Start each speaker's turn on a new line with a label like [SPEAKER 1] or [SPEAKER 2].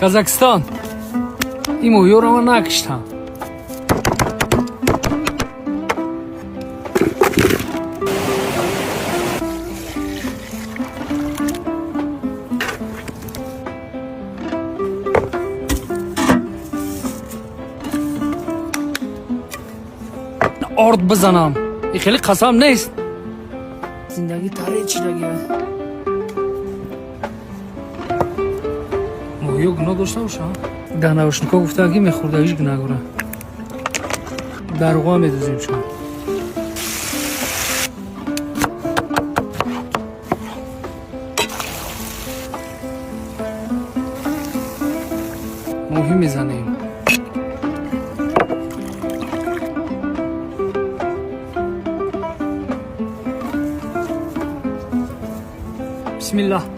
[SPEAKER 1] Казахстон. این مویو رو من نکشتم. آرد بزنم. این خیلی قسم نیست. زندگی تاره چی دیگه؟ مویو گناه داشته باشه. در نوشنکا گفته اگه میخورده هیچ گناه گره. دروغ میدوزیم شما. موهی میزنیم. بسم الله.